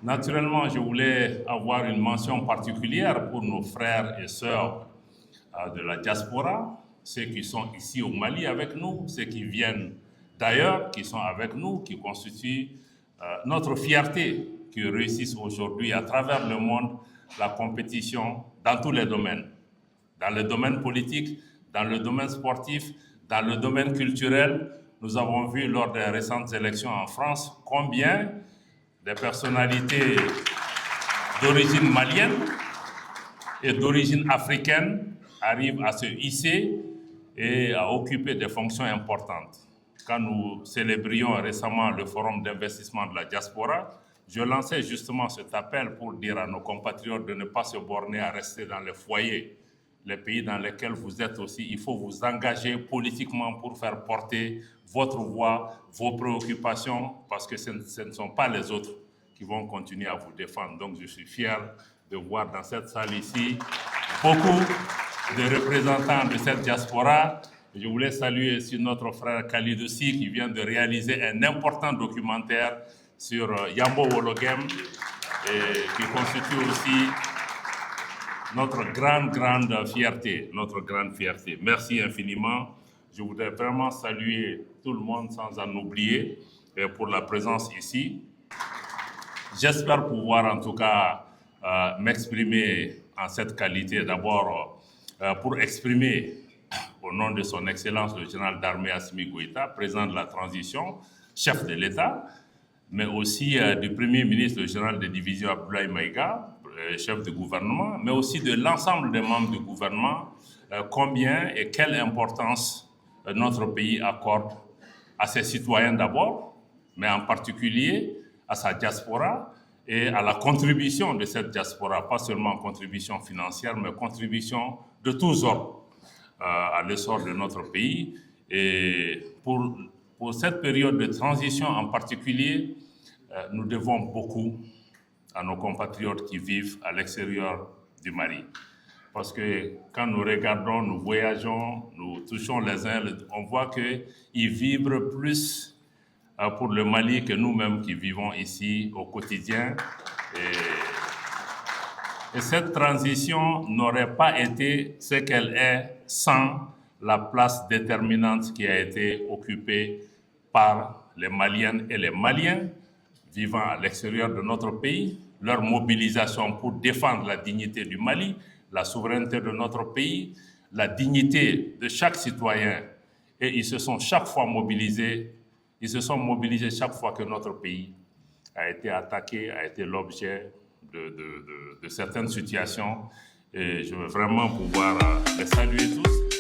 Naturellement, je voulais avoir une mention particulière pour nos frères et sœurs de la diaspora, ceux qui sont ici au Mali avec nous, ceux qui viennent d'ailleurs, qui sont avec nous, qui constituent notre fierté, qui réussissent aujourd'hui à travers le monde la compétition dans tous les domaines, dans le domaine politique, dans le domaine sportif, dans le domaine culturel. Nous avons vu lors des récentes élections en France combien des personnalités d'origine malienne et d'origine africaine arrivent à se hisser et à occuper des fonctions importantes. Quand nous célébrions récemment le forum d'investissement de la diaspora, je lançais justement cet appel pour dire à nos compatriotes de ne pas se borner à rester dans les foyers, les pays dans lesquels vous êtes aussi. Il faut vous engager politiquement pour faire porter votre voix, vos préoccupations, parce que ce ne sont pas les autres qui vont continuer à vous défendre. Donc je suis fier de voir dans cette salle ici beaucoup de représentants de cette diaspora. Je voulais saluer aussi notre frère Khalid aussi qui vient de réaliser un important documentaire sur Yambo Wologem et qui constitue aussi notre grande fierté, Merci infiniment. Je voudrais vraiment saluer tout le monde sans en oublier pour la présence ici. J'espère pouvoir en tout cas m'exprimer en cette qualité d'abord pour exprimer au nom de son Excellence le général d'armée Assimi Goïta, président de la transition, chef de l'État, mais aussi du Premier ministre, le général de division Abdoulaye Maïga, chef de gouvernement, mais aussi de l'ensemble des membres du gouvernement, combien et quelle importance notre pays accorde à ses citoyens d'abord, mais en particulier à sa diaspora et à la contribution de cette diaspora, pas seulement contribution financière, mais contribution de tous ordres à l'essor de notre pays. Et pour cette période de transition en particulier, nous devons beaucoup à nos compatriotes qui vivent à l'extérieur du Mali. Parce que quand nous regardons, nous voyageons, nous touchons les uns, on voit qu'ils vibrent plus pour le Mali que nous-mêmes qui vivons ici au quotidien. Et cette transition n'aurait pas été ce qu'elle est sans la place déterminante qui a été occupée par les Maliennes et les Maliens vivant à l'extérieur de notre pays, leur mobilisation pour défendre la dignité du Mali, la souveraineté de notre pays, la dignité de chaque citoyen. Et ils se sont chaque fois mobilisés, chaque fois que notre pays a été attaqué, a été l'objet de certaines situations. Et je veux vraiment pouvoir les saluer tous.